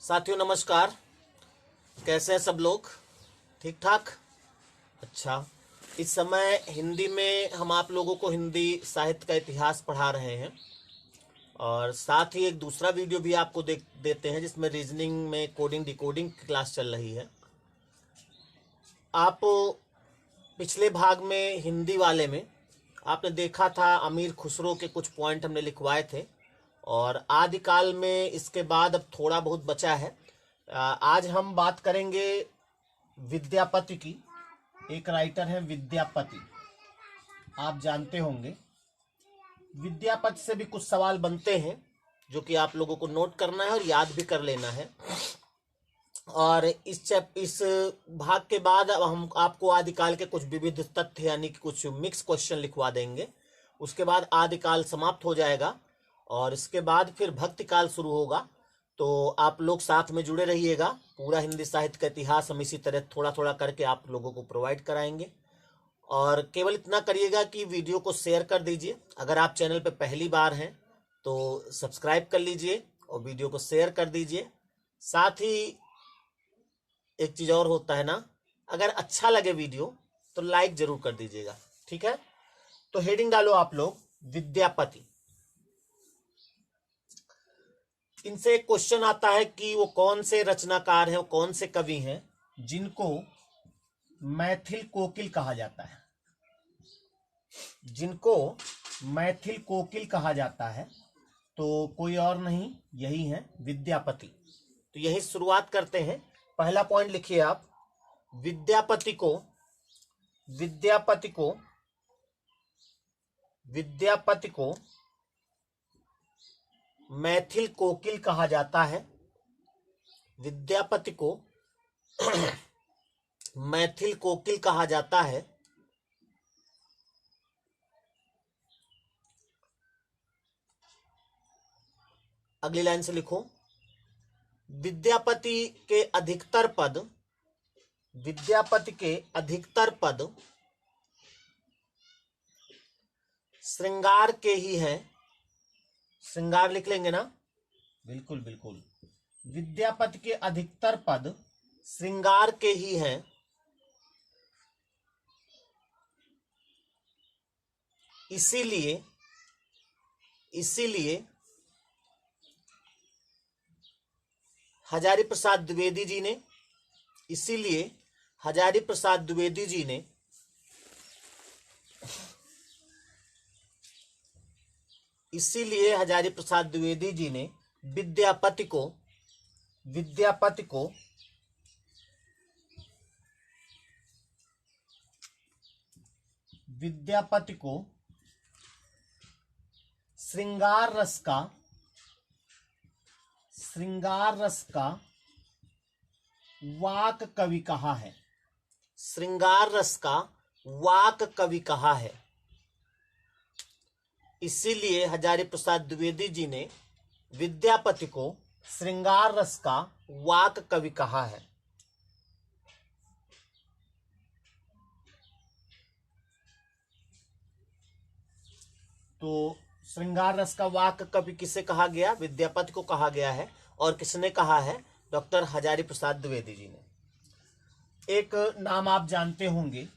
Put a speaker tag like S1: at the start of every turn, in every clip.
S1: साथियों नमस्कार। कैसे हैं सब लोग? ठीक ठाक। अच्छा, इस समय हिंदी में हम आप लोगों को हिंदी साहित्य का इतिहास पढ़ा रहे हैं और साथ ही एक दूसरा वीडियो भी आपको देते हैं जिसमें रीजनिंग में कोडिंग डिकोडिंग की क्लास चल रही है। आप पिछले भाग में हिंदी वाले में आपने देखा था अमीर खुसरो के कुछ पॉइंट हमने लिखवाए थे और आदिकाल में इसके बाद अब थोड़ा बहुत बचा है। आज हम बात करेंगे विद्यापति की। एक राइटर है विद्यापति, आप जानते होंगे। विद्यापति से भी कुछ सवाल बनते हैं जो कि आप लोगों को नोट करना है और याद भी कर लेना है। और इस भाग के बाद अब हम आपको आदिकाल के कुछ विविध तथ्य यानी कि कुछ मिक्स क्वेश्चन लिखवा देंगे। उसके बाद आदिकाल समाप्त हो जाएगा और इसके बाद फिर भक्ति काल शुरू होगा। तो आप लोग साथ में जुड़े रहिएगा। पूरा हिंदी साहित्य का इतिहास हम इसी तरह थोड़ा थोड़ा करके आप लोगों को प्रोवाइड कराएंगे। और केवल इतना करिएगा कि वीडियो को शेयर कर दीजिए। अगर आप चैनल पे पहली बार हैं तो सब्सक्राइब कर लीजिए और वीडियो को शेयर कर दीजिए। साथ ही एक चीज़ और होता है ना, अगर अच्छा लगे वीडियो तो लाइक जरूर कर दीजिएगा, ठीक है? तो हेडिंग डालो आप लोग, विद्यापति। इनसे एक क्वेश्चन आता है कि वो कौन से रचनाकार हैं, वो कौन से कवि हैं जिनको मैथिल कोकिल कहा जाता है। जिनको मैथिल कोकिल कहा जाता है तो कोई और नहीं, यही है विद्यापति। तो यही शुरुआत करते हैं। पहला पॉइंट लिखिए आप, विद्यापति को विद्यापति को विद्यापति को मैथिल कोकिल कहा जाता है। विद्यापति को मैथिल कोकिल कहा जाता है। अगली लाइन से लिखो, विद्यापति के अधिकतर पद श्रृंगार के ही हैं। श्रृंगार लिख लेंगे ना? बिल्कुल बिल्कुल। विद्यापति के अधिकतर पद श्रृंगार के ही हैं। इसीलिए हजारी प्रसाद द्विवेदी जी ने विद्यापति को श्रृंगार रस का वाक कवि कहा है। श्रृंगार रस का वाक कवि कहा है। इसीलिए हजारी प्रसाद द्विवेदी जी ने विद्यापति को श्रृंगार रस का वाक कवि कहा है। तो श्रृंगार रस का वाक कवि किसे कहा गया? विद्यापति को कहा गया है। और किसने कहा है? डॉक्टर हजारी प्रसाद द्विवेदी जी ने। एक नाम आप जानते होंगे,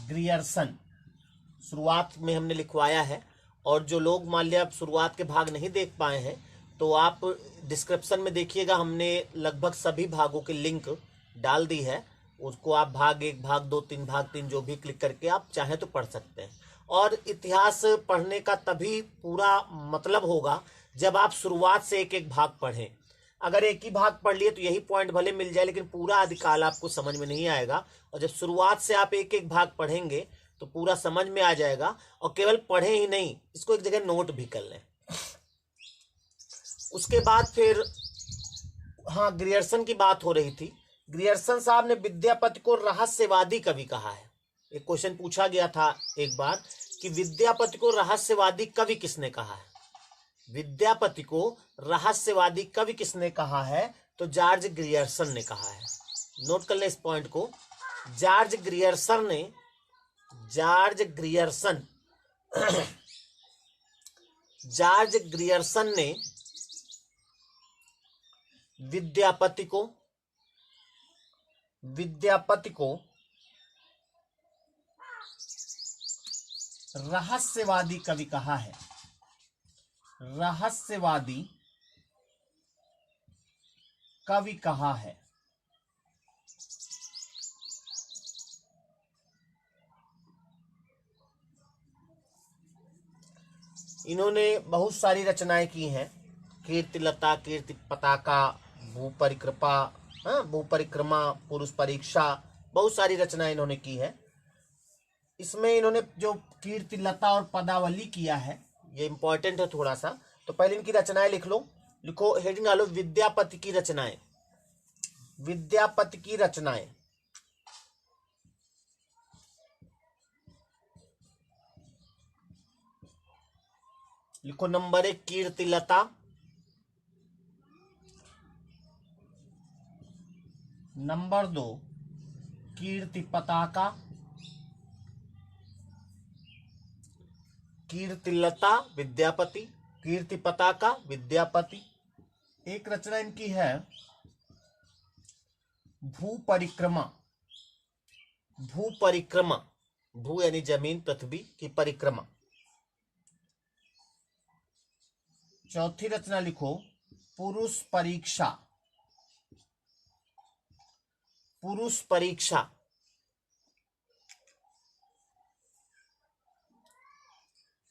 S1: ग्रियर्सन। शुरुआत में हमने लिखवाया है और जो लोग मान लिया शुरुआत के भाग नहीं देख पाए हैं तो आप डिस्क्रिप्शन में देखिएगा, हमने लगभग सभी भागों की लिंक डाल दी है। उसको आप भाग 1, भाग 2, 3, भाग 3 जो भी क्लिक करके आप चाहें तो पढ़ सकते हैं। और इतिहास पढ़ने का तभी पूरा मतलब होगा जब आप शुरुआत से एक एक भाग पढ़ें। अगर एक ही भाग पढ़ लिए तो यही पॉइंट भले मिल जाए लेकिन पूरा आदिकाल आपको समझ में नहीं आएगा। और जब शुरुआत से आप एक एक भाग पढ़ेंगे तो पूरा समझ में आ जाएगा। और केवल पढ़े ही नहीं, इसको एक जगह नोट भी कर लें। उसके बाद फिर ग्रियर्सन की बात हो रही थी। ग्रियर्सन साहब ने विद्यापति को रहस्यवादी कवि कहा है। एक क्वेश्चन पूछा गया था एक बार कि विद्यापति को रहस्यवादी कवि किसने कहा है? विद्यापति को रहस्यवादी कवि किसने कहा है? तो जॉर्ज ग्रियर्सन ने कहा है। नोट कर ले इस पॉइंट को। जॉर्ज ग्रियर्सन ने विद्यापति को रहस्यवादी कवि कहा है। रहस्यवादी कवि कहा है। इन्होंने बहुत सारी रचनाएं की हैं। कीर्तिलता, कीर्ति पताका, भूपरिक्रमा, पुरुष परीक्षा, बहुत सारी रचनाएं इन्होंने की है। इसमें इन्होंने जो कीर्तिलता और पदावली किया है, ये इंपॉर्टेंट है थोड़ा सा। तो पहले इनकी रचनाएं लिख लो। लिखो, हेडिंग डालो, विद्यापति की रचनाएं। विद्यापति की रचनाएं। लिखो, नंबर 1 कीर्तिलता, नंबर 2 कीर्ति पताका, कीर्तिलता विद्यापति, कीर्ति पताका विद्यापति। एक रचना इनकी है भूपरिक्रमा। भूपरिक्रमा, भू यानी जमीन, पृथ्वी की परिक्रमा। चौथी रचना लिखो, पुरुष परीक्षा। पुरुष परीक्षा।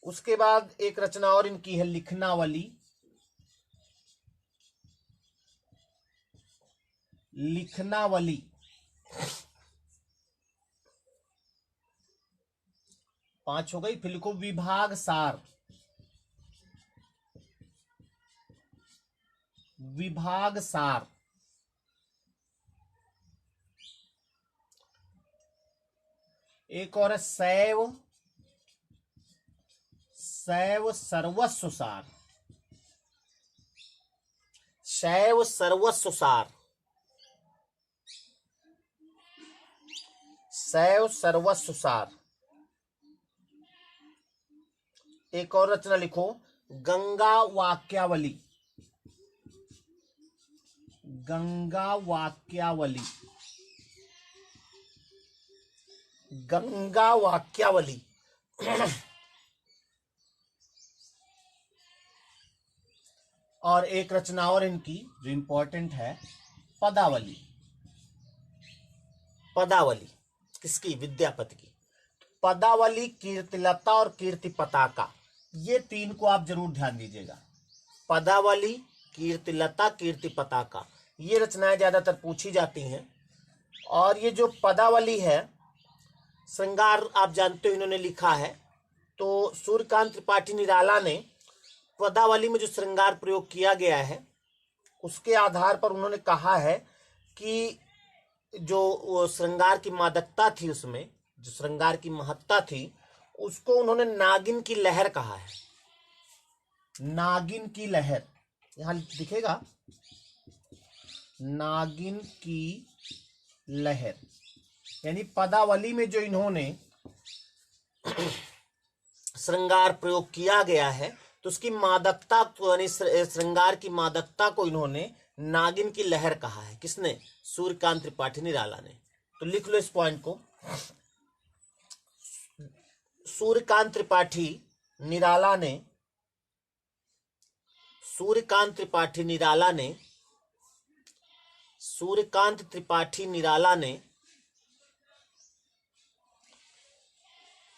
S1: उसके बाद एक रचना और इनकी है लिखनावली। लिखनावली। पांच हो गई। फिर लिखो विभाग सार। विभाग सार। एक और है शैव सर्वस्व सार। शैव सर्वस्व सार। शैव सर्वस्व सार। एक और रचना लिखो, गंगा वाक्यावली। गंगा वाक्यावली। गंगा वाक्यावली। और एक रचना और इनकी जो इंपॉर्टेंट है, पदावली। पदावली किसकी? विद्यापति की। पदावली, कीर्तिलता और कीर्ति पताका, ये तीन को आप जरूर ध्यान दीजिएगा। पदावली, कीर्तिलता, कीर्ति पताका, ये रचनाएं ज्यादातर पूछी जाती हैं। और ये जो पदावली है, श्रृंगार आप जानते हो इन्होंने लिखा है। तो सूर्यकांत त्रिपाठी निराला ने पदावली में जो श्रृंगार प्रयोग किया गया है, उसके आधार पर उन्होंने कहा है कि जो श्रृंगार की मादकता थी, उसमें जो श्रृंगार की महत्ता थी, उसको उन्होंने नागिन की लहर कहा है। नागिन की लहर, यहां दिखेगा, नागिन की लहर। यानी पदावली में जो इन्होंने श्रृंगार प्रयोग किया गया है, तो उसकी मादकता, यानी श्रृंगार की मादकता को इन्होंने नागिन की लहर कहा है। किसने? सूर्यकांत त्रिपाठी निराला ने। तो लिख लो इस पॉइंट को। सूर्यकांत त्रिपाठी निराला ने, सूर्यकांत त्रिपाठी निराला ने, सूर्यकांत त्रिपाठी निराला ने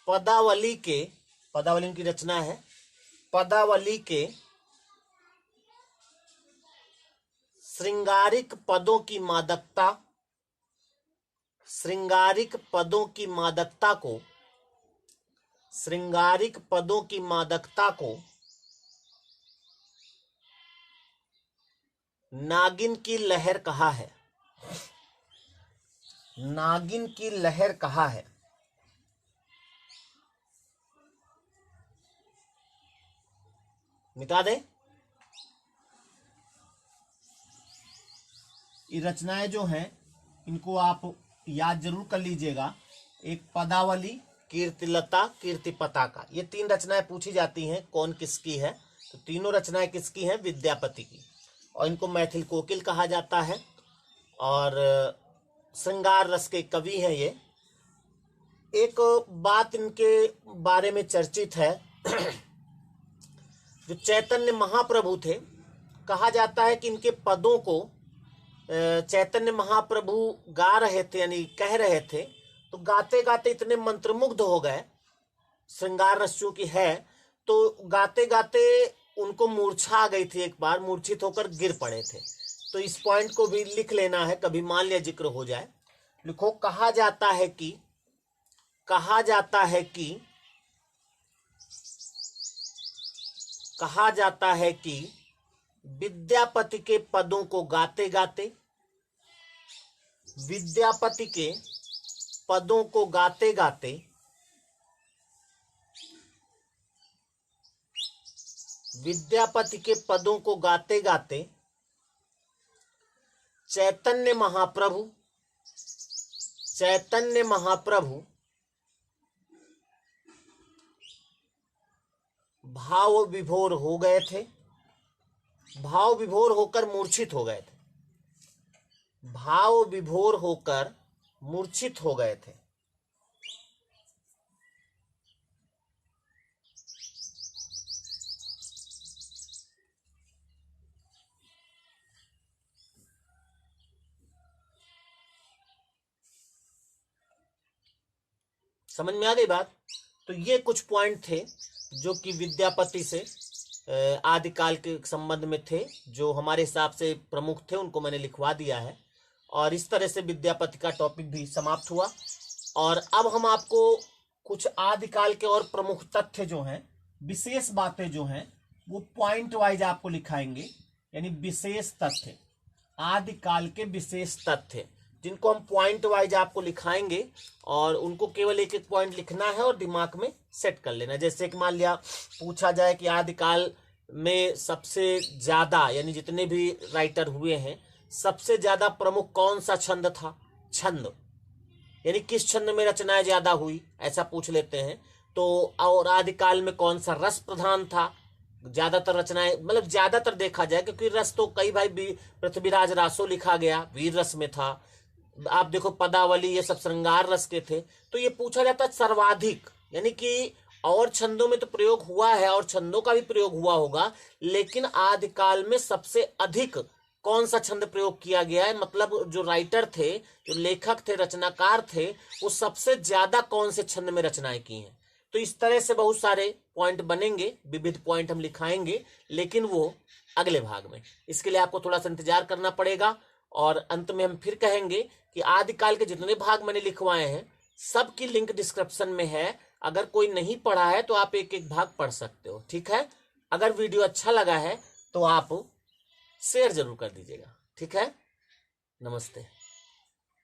S1: पदावली के, पदावली की रचना है, पदावली के श्रृंगारिक पदों की मादकता, श्रृंगारिक पदों की मादकता को, श्रृंगारिक पदों की मादकता को नागिन की लहर कहा है। नागिन की लहर कहा है। मिटा दें। ये रचनाएं जो हैं, इनको आप याद जरूर कर लीजिएगा। एक पदावली, कीर्तिलता, कीर्ति पताका, ये तीन रचनाएं पूछी जाती हैं कौन किसकी है। तो तीनों रचनाएं किसकी हैं? विद्यापति की। और इनको मैथिल कोकिल कहा जाता है और श्रृंगार रस के कवि हैं ये। एक बात इनके बारे में चर्चित है, जो चैतन्य महाप्रभु थे, कहा जाता है कि इनके पदों को चैतन्य महाप्रभु गा रहे थे, यानी कह रहे थे, तो गाते गाते इतने मंत्रमुग्ध हो गए, श्रृंगार रस चूंकि है, तो गाते गाते उनको मूर्छा आ गई थी, एक बार मूर्छित होकर गिर पड़े थे। तो इस पॉइंट को भी लिख लेना है, कभी मान लिया जिक्र हो जाए। लिखो, कहा जाता है कि विद्यापति के पदों को गाते गाते, विद्यापति के पदों को गाते गाते विद्यापति के पदों को गाते गाते चैतन्य महाप्रभु भाव विभोर हो गए थे, भाव विभोर होकर मूर्छित हो गए थे, भाव विभोर होकर मूर्छित हो गए थे। समझ में आ गई बात? तो ये कुछ पॉइंट थे जो कि विद्यापति से आदिकाल के संबंध में थे, जो हमारे हिसाब से प्रमुख थे, उनको मैंने लिखवा दिया है। और इस तरह से विद्यापति का टॉपिक भी समाप्त हुआ। और अब हम आपको कुछ आदिकाल के और प्रमुख तथ्य जो हैं, विशेष बातें जो हैं, वो पॉइंट वाइज आपको लिखाएंगे, यानी विशेष तथ्य, आदिकाल के विशेष तथ्य, जिनको हम पॉइंट वाइज आपको लिखाएंगे और उनको केवल एक एक पॉइंट लिखना है और दिमाग में सेट कर लेना। जैसे कि मान लिया पूछा जाए कि आदिकाल में सबसे ज्यादा, यानी जितने भी राइटर हुए हैं, सबसे ज्यादा प्रमुख कौन सा छंद था, छंद, यानी किस छंद में रचनाएं ज्यादा हुई, ऐसा पूछ लेते हैं। तो और आदिकाल में कौन सा रस प्रधान था, ज्यादातर रचनाएं, मतलब ज्यादातर देखा जाए, क्योंकि रस तो कई भाई पृथ्वीराज रासो लिखा गया, वीर रस में था। आप देखो पदावली, ये सब श्रृंगार रस के थे। तो ये पूछा जाता है सर्वाधिक, यानी कि और छंदों में तो प्रयोग हुआ है और छंदों का भी प्रयोग हुआ होगा, लेकिन आदिकाल में सबसे अधिक कौन सा छंद प्रयोग किया गया है, मतलब जो राइटर थे, जो लेखक थे, रचनाकार थे, वो सबसे ज्यादा कौन से छंद में रचनाएं की हैं। तो इस तरह से बहुत सारे पॉइंट बनेंगे, विविध पॉइंट हम लिखाएंगे, लेकिन वो अगले भाग में। इसके लिए आपको थोड़ा सा इंतजार करना पड़ेगा। और अंत में हम फिर कहेंगे कि आदिकाल के जितने भाग मैंने लिखवाए हैं, सब की लिंक डिस्क्रिप्शन में है। अगर कोई नहीं पढ़ा है तो आप एक एक भाग पढ़ सकते हो, ठीक है। अगर वीडियो अच्छा लगा है तो आप शेयर जरूर कर दीजिएगा, ठीक है। नमस्ते।